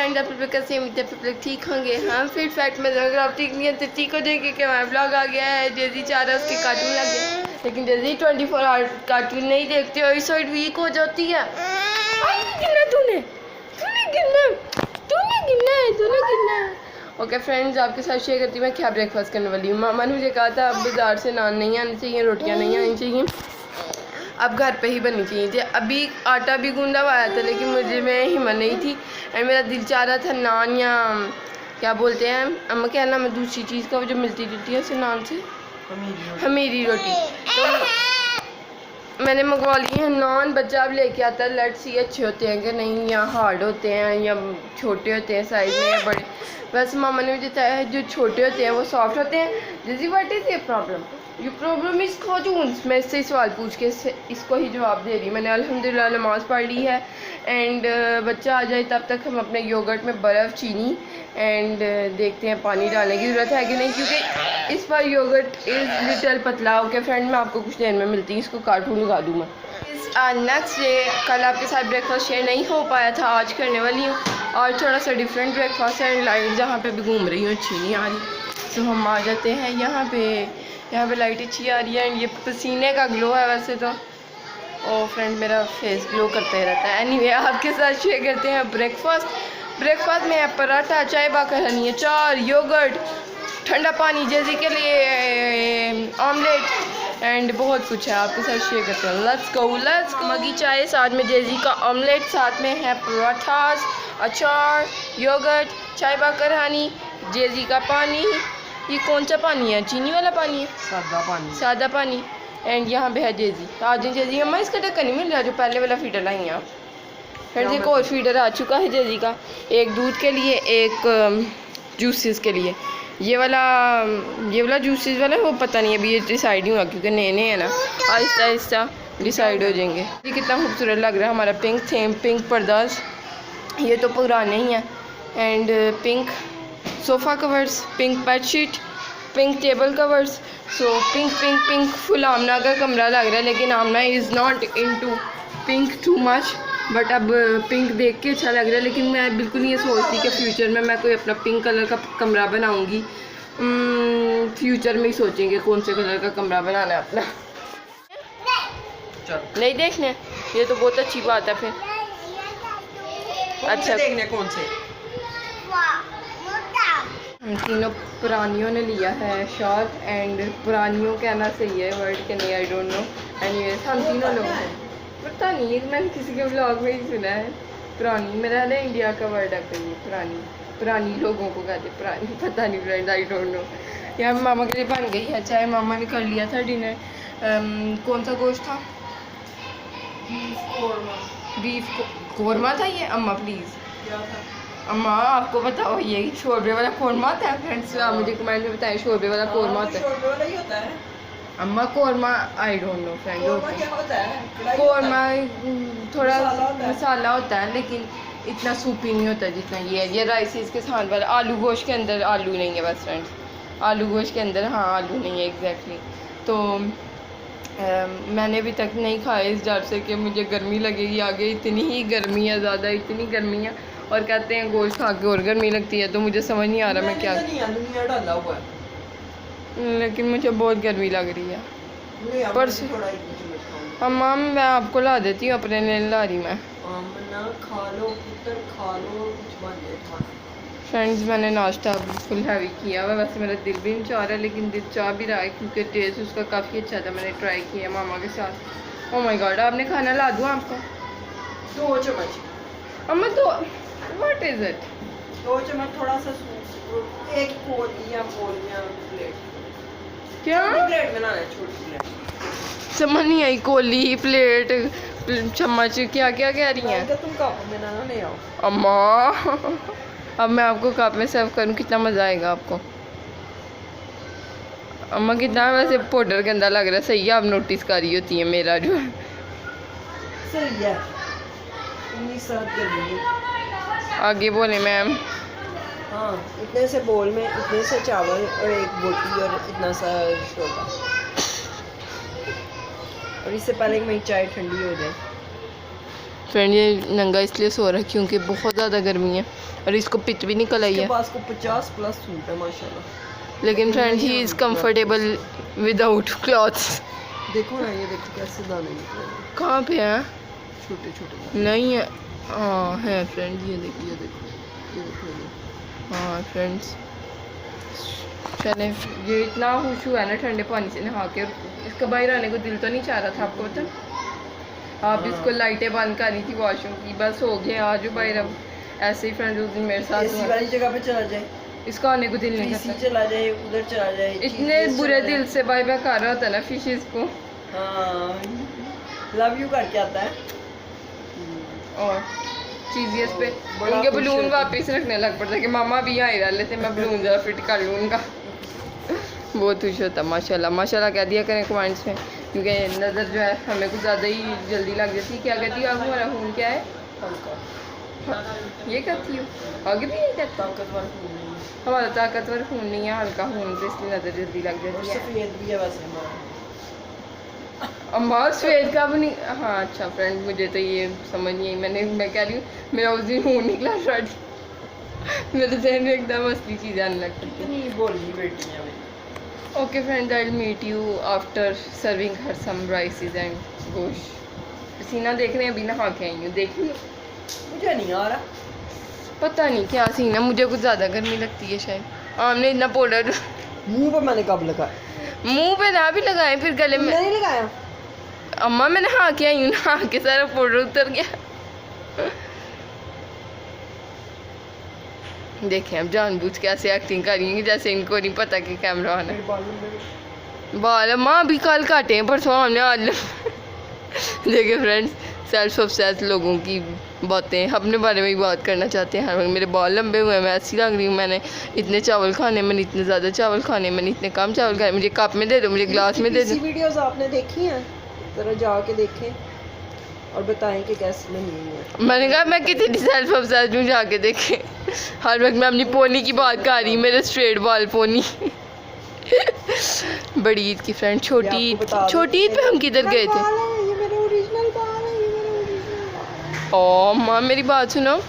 Friends, आप लोग कैसे उम्मीद है आप लोग ठीक होंगे। हम फिट फैक्ट में अगर आप ठीक नहीं है तो ठीक हो जाएंगे कि हमारा ब्लॉग आ गया है। जेजी चाह रहा है उसके कार्टून लग गए, लेकिन जेजी 24 आवर कार्टून नहीं देखते और इस साइड वीक हो जाती है। तूने ओके फ्रेंड्स, आपके साथ शेयर करती हूँ मैं क्या ब्रेकफास्ट करने वाली हूँ। मामा ने मुझे कहा था अब बाज़ार से नान नहीं आनी चाहिए, रोटियाँ नहीं आनी चाहिए, अब घर पे ही बननी चाहिए। अभी आटा भी गूंदा हुआ आया था, लेकिन मुझे में हिम्मत नहीं थी और मेरा दिल चाह रहा था नान, या क्या बोलते हैं अम्मा क्या नाम है दूसरी चीज़ का जो मिलती जुलती है उसे नान से, हमीरी रोटी। तो मैंने मंगवा ली है नान। बच्चा अब लेके आता है लेट्स सी अच्छे होते हैं कि नहीं, या हार्ड होते हैं या छोटे होते हैं साइज़ में या बड़े। वैसे मामा ने मुझे बताया है जो छोटे होते हैं वो सॉफ्ट होते हैं। जैसे व्हाट इज़ ये प्रॉब्लम, ये प्रॉब्लम इस खातून। मैं इससे सवाल पूछ के इसको ही जवाब दे रही। मैंने अल्हम्दुलिल्लाह नमाज़ पढ़ ली है एंड बच्चा आ जाए तब तक हम अपने योगर्ट में बर्फ़ चीनी एंड देखते हैं पानी डालने की ज़रूरत है कि नहीं, क्योंकि इस बार योगर्ट इज़ लिटल पतला। ओके फ्रेंड, मैं आपको कुछ देर में मिलती हूँ, इसको कार्टून लगा दूँ मैं। नेक्स्ट डे, कल आपके साथ ब्रेकफास्ट शेयर नहीं हो पाया था, आज करने वाली हूँ और थोड़ा सा डिफरेंट ब्रेकफास्ट है। लाइट जहाँ पे भी घूम रही हूँ अच्छी नहीं आ रही, तो हम आ जाते हैं यहाँ पे लाइट अच्छी आ रही है एंड ये पसीने का ग्लो है वैसे तो। ओ फ्रेंड, मेरा फेस ग्लो करता ही रहता है। एनीवे, आपके साथ शेयर करते हैं ब्रेकफास्ट में है पराठा, चाय बाकर हनी, अचार, योगर्ट, ठंडा पानी, जेजी के लिए ऑमलेट एंड बहुत कुछ है। आपके साथ शेयर करते हैं। Let's go. मगी चाय, साथ में जेजी का ऑमलेट, साथ में है पराठास, अचार, योगर्ट, चाय बाकर हनी, जेजी का पानी। ये कौन सा पानी है, चीनी वाला पानी है, सादा पानी एंड यहाँ पे है जेजी। आज जेजी अम्मा इसका ढक्कन नहीं मिल रहा जो पहले वाला फीडर लाई हैं आप। फिर एक और फीडर आ चुका है जेजी का, एक दूध के लिए एक जूसेस के लिए। ये वाला जूसेस वाला वो पता नहीं अभी ये डिसाइड नहीं हुआ क्योंकि नए नए है ना, आहिस्ता आहिस्ता डिसाइड हो जाएंगे। ये कितना खूबसूरत लग रहा है हमारा पिंक थीम, पिंक पर्दास, ये तो पुराने ही हैं and pink sofa covers, pink bedsheet, pink table covers. So pink full Amna का कमरा लग रहा है, लेकिन Amna is not into pink too much, but अब पिंक देख के अच्छा लग रहा है। लेकिन मैं बिल्कुल ये सोचती कि फ्यूचर में मैं कोई अपना पिंक कलर का कमरा बनाऊंगी। फ्यूचर में ही सोचेंगे कौन से कलर का कमरा बनाना है अपना। नहीं देखने, ये तो बहुत अच्छी बात है फिर। अच्छा देखने कौन से? हम तीनों पुरानियों ने लिया है शॉल एंड पुरानियों कहना सही है वर्ड के नहीं, आई डोंट नो। एनीवेज हम तीनों लोग हैं, पता नहीं मैंने किसी के ब्लॉग में ही सुना है पुरानी। मेरा ना इंडिया का वर्ड है कोई, पुरानी लोगों को कहते पुरानी, पता नहीं फ्रेंड, आई डोंट नो। यहाँ मामा के लिए बन गई है चाय, मामा ने कर लिया था डिनर। कौन सा गोश्त था? बीफ कोरमा था ये। अम्मा प्लीज़, अम्मा आपको बताओ ये शोरबे वाला कोरमा होता है? फ्रेंड्स आप मुझे कमेंट में बताएं शोरबे वाला कोरमा होता है? अम्मा korma I don't know friend. Korma थोड़ा मसाला होता है लेकिन इतना सूपी नहीं होता जितना ये है। ये राइसिस के साथ वाला आलू गोश्त के अंदर आलू नहीं है बस फ्रेंड्स, आलू गोश्त के अंदर हाँ आलू नहीं है एग्जैक्टली। तो मैंने अभी तक नहीं खाया इस डर से कि मुझे गर्मी लगेगी आगे। इतनी ही गर्मी है, ज़्यादा इतनी गर्मी है और कहते हैं गोश्त खा के और गर्मी लगती है, तो मुझे समझ नहीं आ रहा मैं क्या, लेकिन मुझे बहुत गर्मी लग रही है। पर अम्मा मैं आपको ला देती हूँ, अपने लिए ला रही मैं। फ्रेंड्स मैंने नाश्ता फुल हैवी किया हुआ, वैसे मेरा दिल भी नहीं चाह रहा लेकिन दिल चाह भी रहा है क्योंकि टेस्ट उसका काफ़ी अच्छा था। मैंने ट्राई किया मामा के साथ। ओह माय गॉड, आपने खाना ला दूँ आपको? 2 चम्मच अम्मा तो व्हाट इज़ इट? 2 चम्मच थोड़ा सा एक कोलियाँ प्लेट। क्या प्लेट बनाना है, छोटी प्लेट। समझ नहीं आई, कोली प्लेट चम्मच क्या क्या कह रही हैं तुम कप में ना ले आओ अम्मा। अब मैं आपको कप में सर्व करूँ, कितना मज़ा आएगा आपको। अम्मा कितना वैसे पाउडर गंदा लग रहा है, सही है आप नोटिस कर रही होती है मेरा जो सही है। आगे बोले मैम। हाँ, इतने से बोल में इतने से चावल और एक बोटी और इतना सा शोरबा, और इससे पहले कि मेरी चाय ठंडी हो जाए। फ्रेंड ये नंगा इसलिए सो रहा है क्योंकि बहुत ज़्यादा गर्मी है और इसको पिट भी निकल आई इसके है, पास को 50 प्लस सूट है माशाल्लाह। लेकिन friend he is comfortable without clothes. देखो ना, ये देखो कैसे दाने निकले हैं। कहाँ पे है? छोटे छोटे दाने। नहीं है, हाँ है फ्रेंड, ये देखिए। ये देखो, ये देखो, ये देखो। हाँ फ्रेंड्स, चले ये इतना खुश हुआ है ना ठंडे पानी से नहा के, इसका बाहर आने को दिल तो नहीं चाह रहा था, आपको पता। आप इसको लाइटें बंद करनी थी वॉशरूम की, बस हो गया आज बाहर। अब ऐसे ही फ्रेंड उस दिन मेरे साथ ऐसी हुआ, वाली जगह पे चला जाए, इसका आने को दिल नहीं इसी करता। चला जाए, उधर चला जाए, इतने चीज़ बुरे चला दिल से बाय बाय कर रहा था ना फिशेस को। हाँ, लव यू करके आता है। और चीजियस पे बड़ा उनके खुश बलून है। वापस रखने लग पड़ता कि मामा भी यहाँ ही रह लेते, मैं बलून ज़रा फिट कर लूँ उनका। बहुत खुश होता माशाल्लाह। माशाल्लाह कह दिया करें कमेंट्स में, क्योंकि नज़र जो है हमें कुछ ज़्यादा ही जल्दी लग जाती है। क्या कहती हो आप, हमारा खून क्या है? हाँ, ये कहती हो आगे भी ये कहता हूँ। ताकतवर खून नहीं है। हमारा ताकतवर खून नहीं है, हल्का खून, तो इसलिए नज़र जल्दी लग और जाती है। सफेद भी है वैसे हमारा। अम्मा सफ़ेद का भी नहीं, हाँ अच्छा फ्रेंड, मुझे तो ये समझ नहीं आई। मैं कह रही हूँ मेरा उस दिन खून निकला शायद, मेरे जहन में एकदम असली चीज़ आने लगती थी। कितनी बोली बेटी है मेरी। Okay friend, I will meet you after serving her some rices and गोश्त। सीना देख रहे हैं, अभी नहा के आई हूँ, देखिए। मुझे नहीं आ रहा। पता नहीं क्या सीना, मुझे कुछ ज़्यादा गर्मी लगती है शायद। आमने इतना पाउडर मुंह पे मैंने कब लगाया? मुंह पे ना भी लगाए, फिर गले में। नहीं लगाया। अम्मा मैं नहा के आई हूँ, नहा के सारा पाउडर उतर गया। देखें अब जानबूझ के ऐसे एक्टिंग कर रही है जैसे इनको नहीं पता कि कैमरा ऑन है। मेरे बालों में बाल अम्मा अभी कल काटे हैं, परसों हमने आज देखिए फ्रेंड्स, सेल्फ ऑब्सेस्ड लोगों की बातें अपने बारे में ही बात करना चाहते हैं हर वक्त। मेरे बाल लंबे हुए हैं, मैं ऐसी लग रही हूँ, मैंने इतने चावल खाने, मैंने इतने ज़्यादा चावल खाने, मैंने इतने कम चावल खाने, मुझे कप में दे दो, मुझे ग्लास में दे दो। वीडियोस आपने देखी हैं? जरा जाके देखें और बताएं कि कैसी नहीं है। मैंने कहा मैं कितनी सेल्फ ऑब्सेस्ड हूँ, जाके देखें। हर वक्त मैं अपनी पोनी की बात कर रही, मेरे स्ट्रेट बाल पोनी। बड़ी ईद की फ्रेंड, छोटी ईद पे हम किधर गए थे? ये मेरे ओरिजिनल बाल है, ये मेरे ओरिजिनल बाल। ओ माँ मेरी बात सुनो,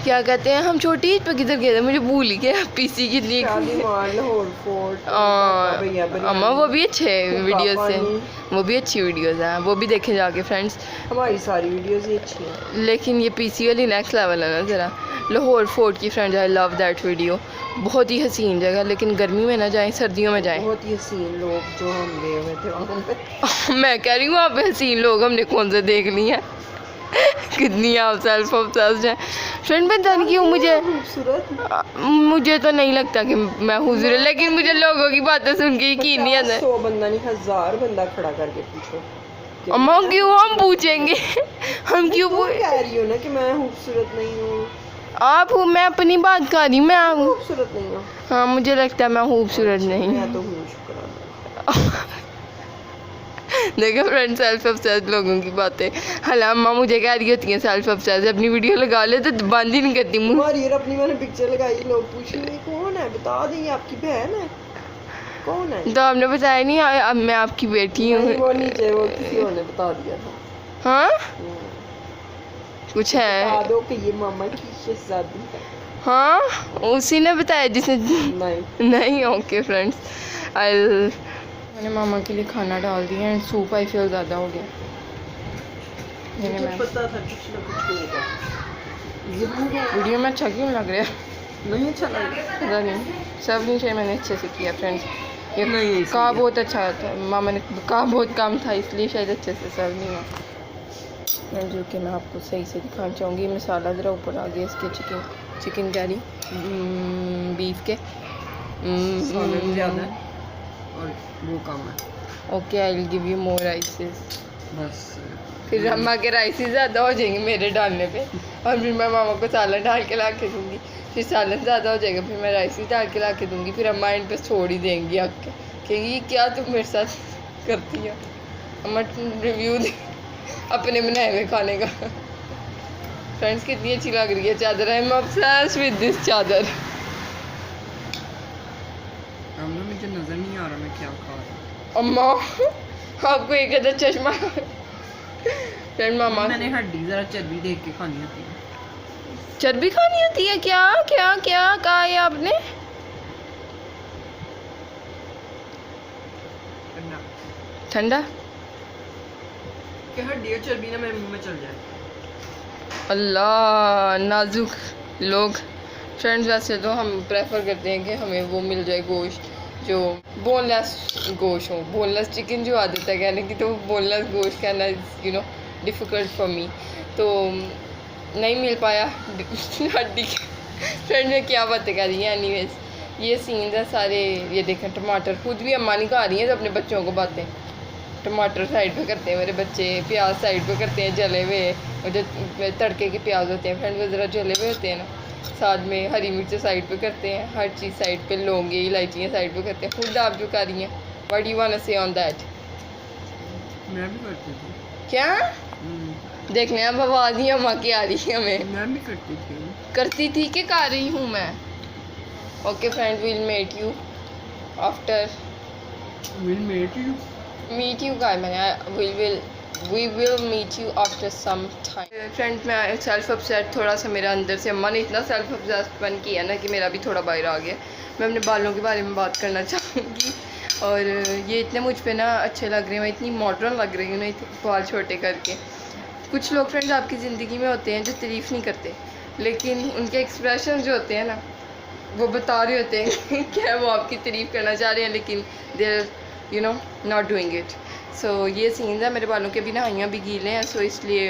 क्या कहते हैं, हम छोटी ईद पे किधर गए थे? मुझे भूल ही गया। पीसी कितनी लाहौर फोर्ट। अम्मा वो भी अच्छे वीडियोस हैं, वो भी अच्छी वीडियोस हैं, वो भी देखें जाके फ्रेंड्स। हमारी सारी वीडियोस ही अच्छी हैं, लेकिन ये पीसी वाली नेक्स्ट लेवल है ना ज़रा। लाहौर फोर्ट की friend, I love that video, बहुत ही हसीन जगह, लेकिन गर्मी में ना जाएं, सर्दियों में जाएं। बहुत ही हसीन लोग जो हम गए हुए थे वहाँ पे। मैं कह रही हूँ वहाँ पे हसीन लोग हमने कौन से देख लिए हैं। कितनी आप सेल्फ ऑब्सेस्ड हैं फ्रेंड। पता नहीं क्यों मुझे तो नहीं लगता कि मैं हुजूर, लेकिन मुझे लोगों की बातें सुन के यकीन नहीं आता। 100 बंदा नहीं, 1000 बंदा खड़ा करके पूछो। अम्मा क्यों हम पूछेंगे? हम क्यों कह रही हो ना कि मैं खूबसूरत नहीं हूँ? आप हूँ, मैं अपनी बात कर रही हूँ, मैं खूबसूरत नहीं हूँ। हाँ मुझे लगता है मैं खूबसूरत नहीं हूँ। मैं तो हूँ, शुक्राना। देखो फ्रेंड, सेल्फ ऑब्सेस्ड लोगों की बातें। हाला अम्मा मुझे कह रही होती हैं सेल्फ ऑब्सेस्ड, अपनी वीडियो लगा ले तो बंद ही नहीं करती मुँह। हमारी और अपनी मैंने पिक्चर लगाई, लोग पूछेंगे कौन है, बता देंगे आपकी बहन है, कौन है? तो आपने बताया नहीं, अब मैं आपकी बेटी हूँ। वो नीचे वो किसी और ने बता दिया था। हाँ कुछ बता है, दो कि ये मामा की शहजादी है। हाँ उसी ने बताया जिसने नहीं। ओके फ्रेंड्स, मैंने मामा के लिए खाना डाल दिया एंड सूप आई फील ज़्यादा हो गया। मुझे पता था कुछ ना कुछ होगा। वीडियो में अच्छा क्यों लग रहा है? नहीं अच्छा लग रहा। पता नहीं, सब नीचे मैंने अच्छे से किया फ्रेंड्स। ये नहीं, कहा बहुत अच्छा था, मामा ने कहा बहुत कम था, इसलिए शायद अच्छे से सर्व नहीं हुआ। जो कि मैं आपको सही से दिखाना चाहूँगी। मसाला ज़रा ऊपर आ गया इसके, चिकन कैरी बीफ के ज़्यादा है और वो कम है। Okay I will give you more राइसेस। बस फिर अम्मा के राइसेस ज़्यादा हो जाएंगे मेरे डालने पे, और फिर मैं मामा को सालन डाल के ला के दूँगी। फिर सालन ज़्यादा हो जाएगा, फिर मैं राइसेस डाल के ला के दूँगी। फिर अम्मा इन पे छोड़ ही देंगी आके, कहेंगी क्या तुम मेरे साथ करती हो। अम्मा रिव्यू अपने बनाए हुए खाने का। फ्रेंड्स कितनी अच्छी लग रही है चादर, I am obsessed with this चादर। मुझे नज़र नहीं आ रहा मैं क्या खा रहा हूँ। अम्मा आपको एक अदर चश्मा फ्रेंड मामा मैंने हड्डी ज़रा चर्बी देख के खानी होती है। चर्बी खानी होती है क्या क्या क्या कहा है आपने? ठंडा कि हड्डी और चर्बी ना मेरे मुंह में चल जाए। अल्लाह नाजुक लोग। फ्रेंड्स वैसे तो हम प्रेफर करते हैं कि हमें वो मिल जाए गोश्त जो बोनलेस गोश्त हो। बोनलेस चिकन जो आदत है कहने की, तो बोनलेस गोश्त कहना you know difficult for me, तो नहीं मिल पाया हड्डी। फ्रेंड में क्या बातें कर रही हैं। एनीवेज ये सीन है सारे। ये देखें टमाटर, खुद भी अम्मा नहीं खा रही हैं तो अपने बच्चों को बातें। टमाटर साइड पे करते हैं मेरे बच्चे, प्याज साइड पे करते हैं जले हुए, और जो तड़के के प्याज होते हैं फ्रेंड वो ज़रा जले हुए होते हैं ना, साथ में हरी मिर्च साइड पे करते हैं, हर चीज़ साइड पे, लौंगे इलायचियाँ साइड पे करते हैं। खुद आप जो कर रही हैं, व्हाट यू वांट टू से ऑन दैट? मैं भी करती थी। क्या देख लें अब आवाज़ ही अम्मा की आ रही है हमें। मैं भी करती थी। करती थी कि कर रही हूँ मैं? Okay friend, will met you after meet you guys मैंने we will meet you after some time। Friend मैं सेल्फ अपसेट थोड़ा सा मेरा अंदर से, अम्मा ने इतना सेल्फ अपसेट बन किया ना कि मेरा भी थोड़ा बाहर आ गया। मैं अपने बालों के बारे में बात करना चाहूँगी, और ये इतने मुझ पे ना अच्छे लग रहे हैं, मैं इतनी मॉडर्न लग रही हूँ ना बाल छोटे करके। कुछ लोग फ्रेंड्स आपकी ज़िंदगी में होते हैं जो तारीफ़ नहीं करते, लेकिन उनके एक्सप्रेशन जो होते हैं ना वो बता रहे होते हैं क्या वो आपकी तारीफ़ करना चाह रहे हैं, लेकिन there you know not doing it. So ये सीन है। मेरे बालों के भी नहाइयाँ भी गीले हैं, सो इसलिए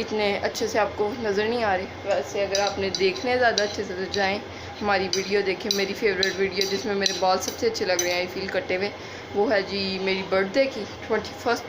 इतने अच्छे से आपको नज़र नहीं आ रहे। वैसे अगर आपने देखने हैं ज़्यादा अच्छे से तो जाएँ हमारी वीडियो देखें, मेरी फेवरेट वीडियो जिसमें मेरे बाल सबसे अच्छे लग रहे हैं, आई फील कटे हुए, वो है जी मेरी बर्थडे की 21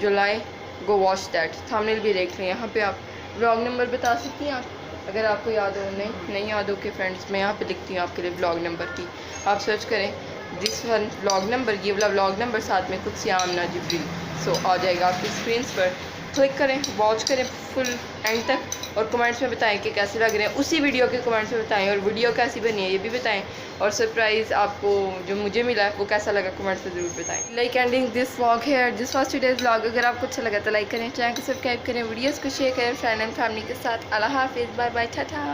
जुलाई। Go watch that. थंबनेल भी देख लें। यहाँ पे आप व्लॉग नंबर बता सकती हैं आप, अगर आपको याद हो। नहीं याद हो के फ्रेंड्स मैं यहाँ पे लिखती हूँ आपके लिए व्लॉग नंबर की, आप सर्च करें दिस वन व्लॉग नंबर, ये वाला व्लॉग नंबर, साथ में कुछ सियाम ना जिब्रील। सो आ जाएगा आपकी स्क्रीन पर, क्लिक करें, वॉच करें फुल एंड तक, और कमेंट्स में बताएं कि कैसे लग रहे हैं। उसी वीडियो के कमेंट्स में बताएं, और वीडियो कैसी बनी है ये भी बताएं, और सरप्राइज़ आपको जो मुझे मिला है वो कैसा लगा कमेंट्स में ज़रूर बताएं। लाइक एंडिंग दिस व्लॉग है, दिस वाज टुडेज व्लॉग। अगर आपको अच्छा लगा तो लाइक करें, चैनल को सब्सक्राइब करें, वीडियोज़ को शेयर करें फ्रेंड एंड फैमिली के साथ। अल्लाह हाफिज़, बाय बाय, टाटा।